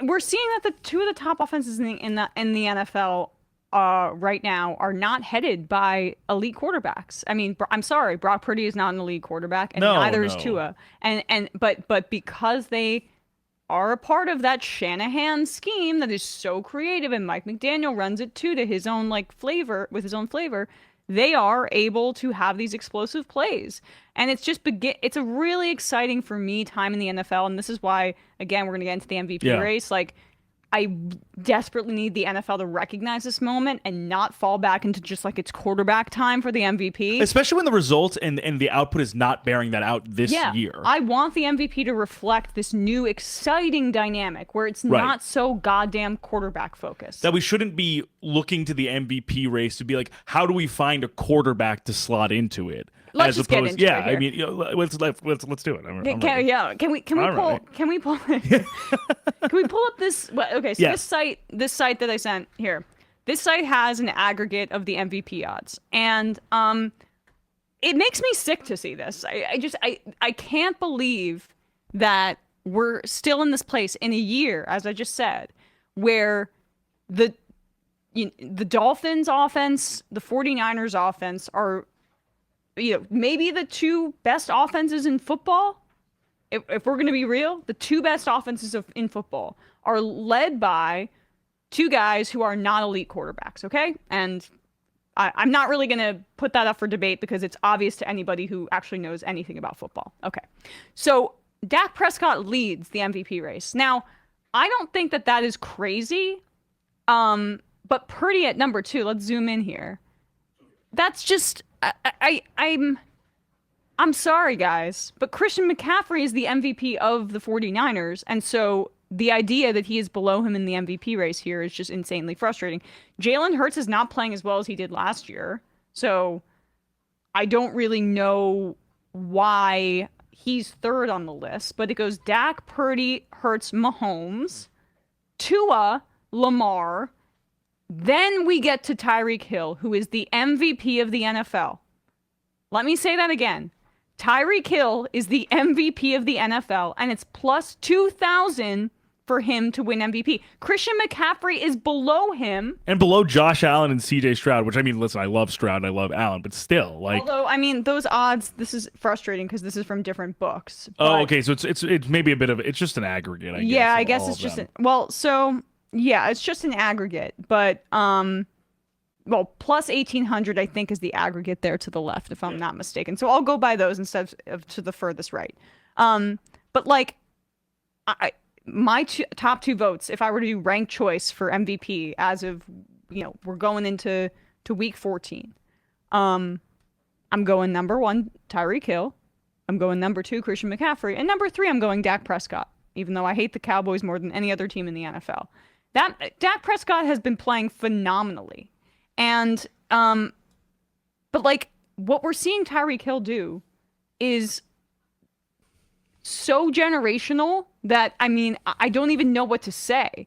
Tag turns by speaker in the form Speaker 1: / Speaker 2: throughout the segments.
Speaker 1: we're seeing that the two of the top offenses in the NFL right now are not headed by elite quarterbacks. I mean, I'm sorry, Brock Purdy is not an elite quarterback, and
Speaker 2: No,
Speaker 1: neither is
Speaker 2: no.
Speaker 1: Tua. But because they are a part of that Shanahan scheme that is so creative, and Mike McDaniel runs it too to his own like flavor with his own flavor. They are able to have these explosive plays, and it's a really exciting for me time in the NFL, and this is why again we're gonna get into the MVP
Speaker 2: Yeah.
Speaker 1: race. Like I desperately need the NFL to recognize this moment and not fall back into just like it's quarterback time for the MVP.
Speaker 2: Especially when the results and the output is not bearing that out this
Speaker 1: Yeah,
Speaker 2: year.
Speaker 1: I want the MVP to reflect this new exciting dynamic where it's
Speaker 2: Right.
Speaker 1: not so goddamn quarterback focused.
Speaker 2: That we shouldn't be looking to the MVP race to be like, how do we find a quarterback to slot into it?
Speaker 1: Let's
Speaker 2: As
Speaker 1: just get
Speaker 2: opposed,
Speaker 1: into
Speaker 2: yeah,
Speaker 1: it
Speaker 2: I
Speaker 1: here.
Speaker 2: mean, let's do it. I'm ready.
Speaker 1: Yeah,
Speaker 2: I'm ready.
Speaker 1: can we pull can we pull up this okay, so
Speaker 2: Yes.
Speaker 1: this site that I sent here. This site has an aggregate of the MVP odds. And it makes me sick to see this. I can't believe that we're still in this place in a year, as I just said, where the the Dolphins offense, the 49ers offense are maybe the two best offenses in football. If we're going to be real, the two best offenses in football are led by two guys who are not elite quarterbacks, okay? And I'm not really going to put that up for debate because it's obvious to anybody who actually knows anything about football. Okay. So Dak Prescott leads the MVP race. Now, I don't think that that is crazy. But Purdy at number two, let's zoom in here. That's just, I'm sorry, guys, but Christian McCaffrey is the MVP of the 49ers. And so the idea that he is below him in the MVP race here is just insanely frustrating. Jalen Hurts is not playing as well as he did last year. So I don't really know why he's third on the list, but it goes Dak, Purdy, Hurts, Mahomes, Tua, Lamar. Then we get to Tyreek Hill, who is the MVP of the NFL. Let me say that again. Tyreek Hill is the MVP of the NFL, and it's plus 2,000 for him to win MVP. Christian McCaffrey is below him.
Speaker 2: And below Josh Allen and CJ Stroud, which I mean, listen, I love Stroud and I love Allen, but still, like.
Speaker 1: Although, I mean, those odds, this is frustrating because this is from different books.
Speaker 2: Oh,
Speaker 1: But
Speaker 2: okay. So it's maybe a bit of it's just an aggregate, I guess.
Speaker 1: yeah, I
Speaker 2: Of
Speaker 1: guess
Speaker 2: all
Speaker 1: it's
Speaker 2: of
Speaker 1: just
Speaker 2: them.
Speaker 1: well, so yeah, it's just an aggregate, but well, plus 1,800 I think is the aggregate there to the left if I'm not mistaken. So I'll go by those instead of to the furthest right. But like I my top two votes if I were to do rank choice for MVP as of we're going into week 14. I'm going number 1 Tyreek Hill. I'm going number 2 Christian McCaffrey, and number 3 I'm going Dak Prescott, even though I hate the Cowboys more than any other team in the NFL. That Dak Prescott has been playing phenomenally. And but like what we're seeing Tyreek Hill do is so generational that I mean, I don't even know what to say.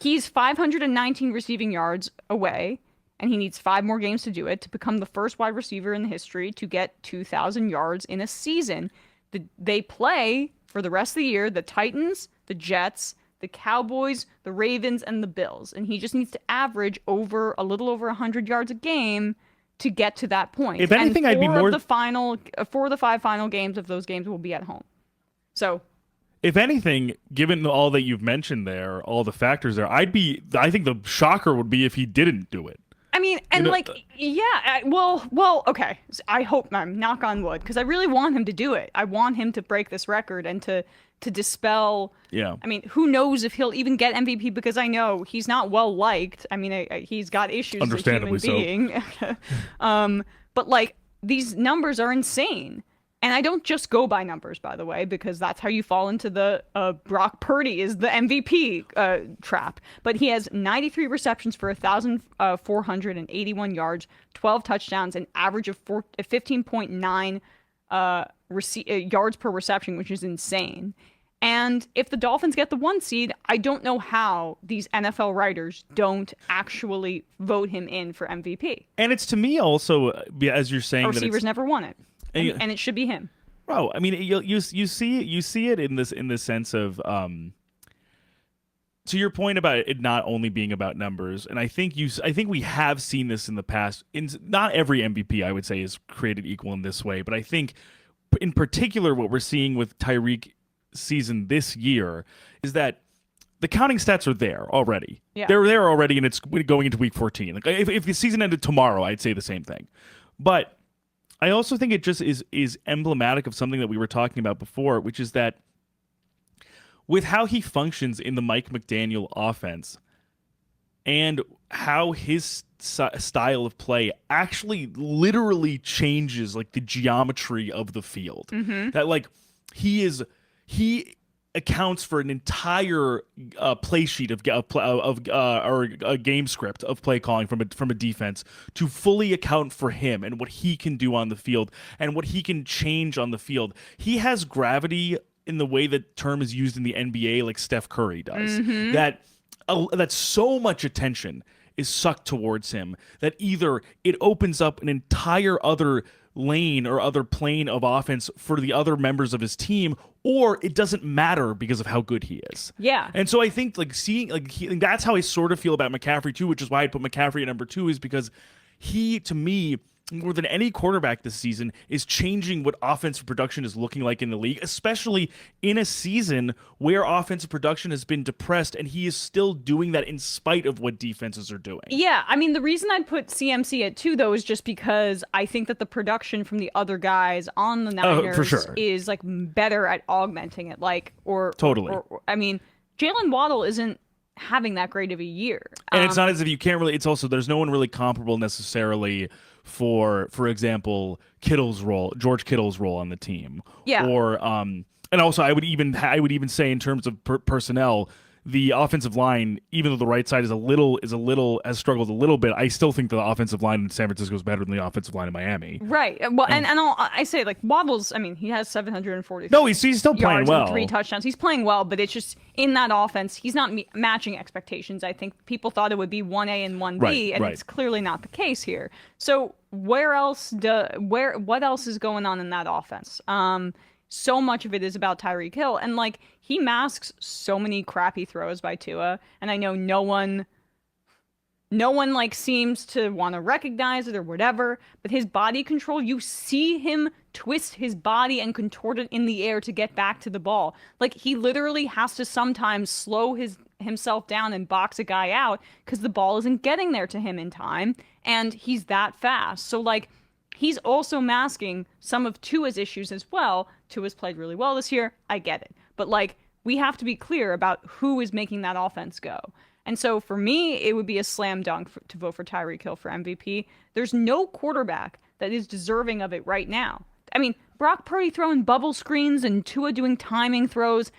Speaker 1: He's 519 receiving yards away, and he needs 5 more games to do it to become the first wide receiver in history to get 2,000 yards in a season. They play for the rest of the year the Titans, the Jets, the Cowboys, the Ravens, and the Bills. And he just needs to average a little over 100 yards a game to get to that point.
Speaker 2: If anything,
Speaker 1: and
Speaker 2: I'd be more.
Speaker 1: four of the 5 final games of those games will be at home. So
Speaker 2: If anything, given all that you've mentioned there, all the factors there, I think the shocker would be if he didn't do it.
Speaker 1: I mean, and like, yeah, well, okay. I hope I'm knock on wood because I really want him to do it. I want him to break this record and to dispel.
Speaker 2: Yeah.
Speaker 1: I mean, who knows if he'll even get MVP because I know he's not well liked. I mean, he's got issues as a human
Speaker 2: Understandably so.
Speaker 1: being. But like these numbers are insane. And I don't just go by numbers, by the way, because that's how you fall into the Brock Purdy is the MVP trap. But he has 93 receptions for 1,481 yards, 12 touchdowns, an average of 15.9 yards per reception, which is insane. And if the Dolphins get the 1 seed, I don't know how these NFL writers don't actually vote him in for MVP.
Speaker 2: And it's to me also, as you're saying,
Speaker 1: Our
Speaker 2: that
Speaker 1: receivers never won it.
Speaker 2: And,
Speaker 1: And it should be him.
Speaker 2: bro, I mean, you see it in this sense of to your point about it not only being about numbers, and I think we have seen this in the past. Not every MVP, I would say, is created equal in this way, but I think in particular what we're seeing with Tyreek season this year is that the counting stats are there already.
Speaker 1: Yeah.
Speaker 2: They're there already, and it's going into week 14. Like if the season ended tomorrow, I'd say the same thing. But I also think it just is emblematic of something that we were talking about before, which is that with how he functions in the Mike McDaniel offense and how his style of play actually literally changes like the geometry of the field. That like he accounts for an entire play sheet of or a game script of play calling from a defense to fully account for him and what he can do on the field and what he can change on the field. He has gravity in the way that term is used in the NBA, like Steph Curry does. That so much attention is sucked towards him that either it opens up an entire other lane or other plane of offense for the other members of his team, or it doesn't matter because of how good he is.
Speaker 1: Yeah.
Speaker 2: And so I think that's how I sort of feel about McCaffrey too, which is why I'd put McCaffrey at number 2, is because he, to me, more than any quarterback this season, is changing what offensive production is looking like in the league, especially in a season where offensive production has been depressed, and he is still doing that in spite of what defenses are doing.
Speaker 1: Yeah, I mean, the reason I'd put CMC at 2, though, is just because I think that the production from the other guys on the Niners
Speaker 2: for sure.
Speaker 1: is like better at augmenting it.
Speaker 2: Totally.
Speaker 1: I mean, Jalen Waddle isn't having that great of a year.
Speaker 2: And it's not as if you can't really, it's also, there's no one really comparable necessarily for example, George Kittle's role on the team.
Speaker 1: Yeah.
Speaker 2: Or, and also I would even say in terms of personnel, the offensive line, even though the right side has struggled a little bit, I still think the offensive line in San Francisco is better than the offensive line in Miami.
Speaker 1: Right. Well, and I say, like, Waddle's, I mean, he has 740.
Speaker 2: No, he's still playing well.
Speaker 1: 3 touchdowns. He's playing well, but it's just in that offense, he's not matching expectations. I think people thought it would be 1A and 1B, and it's clearly not the case here. So what else is going on in that offense? So much of it is about Tyreek Hill, and like he masks so many crappy throws by Tua, and I know no one like seems to want to recognize it or whatever, but his body control, you see him twist his body and contort it in the air to get back to the ball. Like he literally has to sometimes slow himself down and box a guy out because the ball isn't getting there to him in time, and he's that fast. So like he's also masking some of Tua's issues as well. Tua's played really well this year. I get it. But, like, we have to be clear about who is making that offense go. And so, for me, it would be a slam dunk to vote for Tyreek Hill for MVP. There's no quarterback that is deserving of it right now. I mean, Brock Purdy throwing bubble screens and Tua doing timing throws.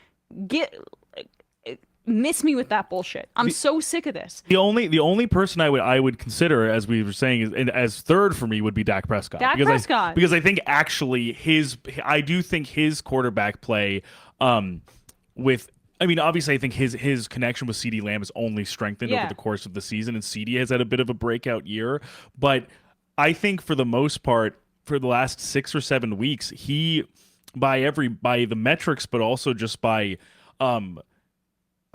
Speaker 1: Miss me with that bullshit. I'm so sick of this.
Speaker 2: The only person I would consider, as we were saying, as third for me would be Dak Prescott. Because I think actually I do think his quarterback play obviously I think his connection with CeeDee Lamb has only strengthened over the course of the season, and CeeDee has had a bit of a breakout year. But I think for the most part, for the last 6 or 7 weeks, he by the metrics, but also just by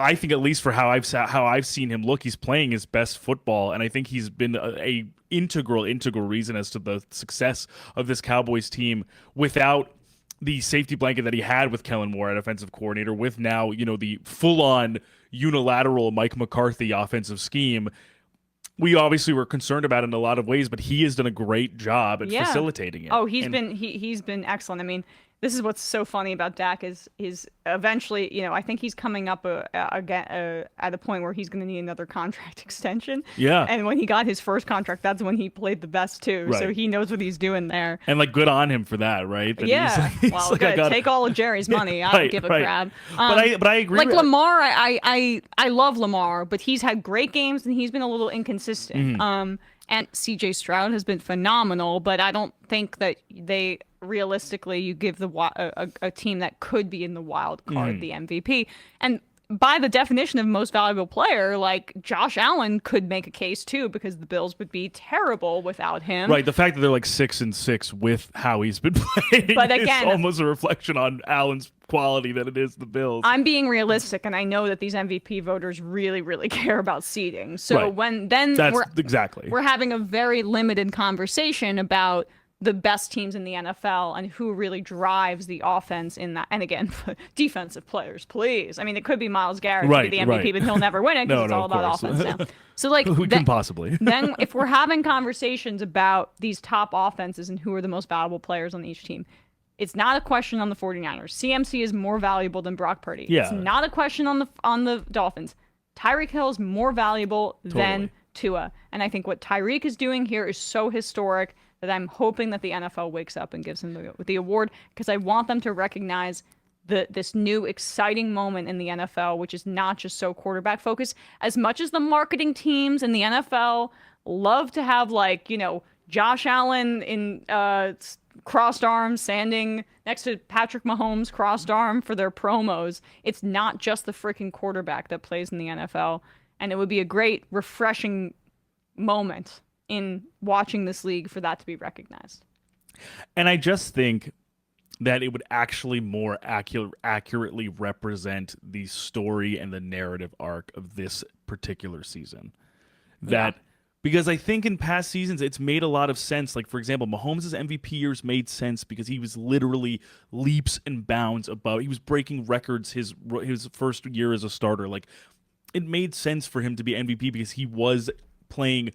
Speaker 2: I think at least for how I've seen him look, he's playing his best football, and I think he's been a integral reason as to the success of this Cowboys team without the safety blanket that he had with Kellen Moore at offensive coordinator, with now, the full-on unilateral Mike McCarthy offensive scheme. We obviously were concerned about it in a lot of ways, but he has done a great job at facilitating it.
Speaker 1: Oh, he's been excellent. I mean, this is what's so funny about Dak is eventually, I think he's coming up at a point where he's going to need another contract extension.
Speaker 2: Yeah.
Speaker 1: And when he got his first contract, that's when he played the best too. Right. So he knows what he's doing there.
Speaker 2: And like, good on him for that, right?
Speaker 1: That he's good. Take all of Jerry's money. I don't give a crap.
Speaker 2: But I agree.
Speaker 1: Like Lamar, I love Lamar, but he's had great games and he's been a little inconsistent.
Speaker 2: Mm-hmm.
Speaker 1: And CJ Stroud has been phenomenal, but I don't think that they realistically you give a team that could be in the wild card the MVP. And by the definition of most valuable player, like Josh Allen could make a case too, because the Bills would be terrible without him.
Speaker 2: Right. The fact that they're like 6-6 with how he's been playing,
Speaker 1: but again,
Speaker 2: is almost a reflection on Allen's quality than it is the Bills.
Speaker 1: I'm being realistic, and I know that these MVP voters really, really care about seeding. So
Speaker 2: Right.
Speaker 1: we're having a very limited conversation about the best teams in the NFL and who really drives the offense in that. And again, defensive players, please. I mean, it could be Myles Garrett to be the MVP, but he'll never win it because it's all about offense now. So like,
Speaker 2: who can possibly?
Speaker 1: Then if we're having conversations about these top offenses and who are the most valuable players on each team, it's not a question on the 49ers. CMC is more valuable than Brock Purdy.
Speaker 2: Yeah.
Speaker 1: It's not a question on the Dolphins. Tyreek Hill is more valuable than Tua. And I think what Tyreek is doing here is so historic that I'm hoping that the NFL wakes up and gives him the award, because I want them to recognize this new exciting moment in the NFL, which is not just so quarterback focused. As much as the marketing teams in the NFL love to have, like, Josh Allen in crossed arms standing next to Patrick Mahomes crossed arm for their promos, it's not just the freaking quarterback that plays in the NFL. And it would be a great, refreshing moment in watching this league for that to be recognized.
Speaker 2: And I just think that it would actually more accurately represent the story and the narrative arc of this particular season. Because I think in past seasons, it's made a lot of sense. Like, for example, Mahomes' MVP years made sense because he was literally leaps and bounds above. He was breaking records his first year as a starter. Like, it made sense for him to be MVP because he was playing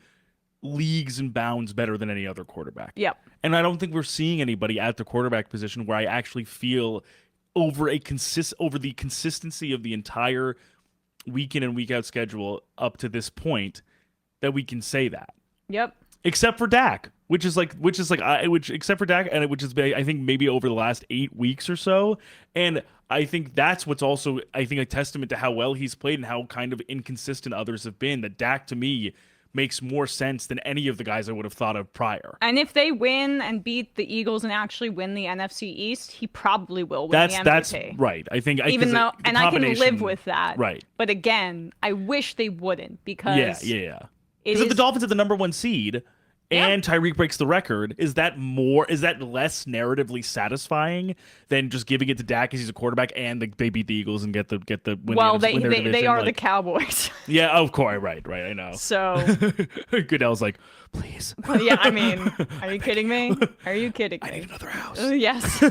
Speaker 2: leagues and bounds better than any other quarterback.
Speaker 1: Yep.
Speaker 2: And I don't think we're seeing anybody at the quarterback position where I actually feel over the consistency of the entire week in and week out schedule up to this point that we can say that.
Speaker 1: Yep.
Speaker 2: Except for Dak, except for Dak, and which is, I think, maybe over the last 8 weeks or so. And I think that's what's also, I think, a testament to how well he's played and how kind of inconsistent others have been. That Dak, to me, makes more sense than any of the guys I would have thought of prior.
Speaker 1: And if they win and beat the Eagles and actually win the NFC East, he probably will win the MVP.
Speaker 2: That's right. I think
Speaker 1: I can live with that.
Speaker 2: Right.
Speaker 1: But again, I wish they wouldn't, because
Speaker 2: because if the Dolphins have the number 1 seed and Tyreek breaks the record, is that less narratively satisfying than just giving it to Dak because he's a quarterback and they beat the Eagles and get the win?
Speaker 1: Well,
Speaker 2: win their division?
Speaker 1: they are the Cowboys.
Speaker 2: Yeah, of course, right, I know.
Speaker 1: So
Speaker 2: Goodell's like, please.
Speaker 1: Yeah, I mean, are you kidding me? Are you kidding me?
Speaker 2: I need another house.
Speaker 1: Yes.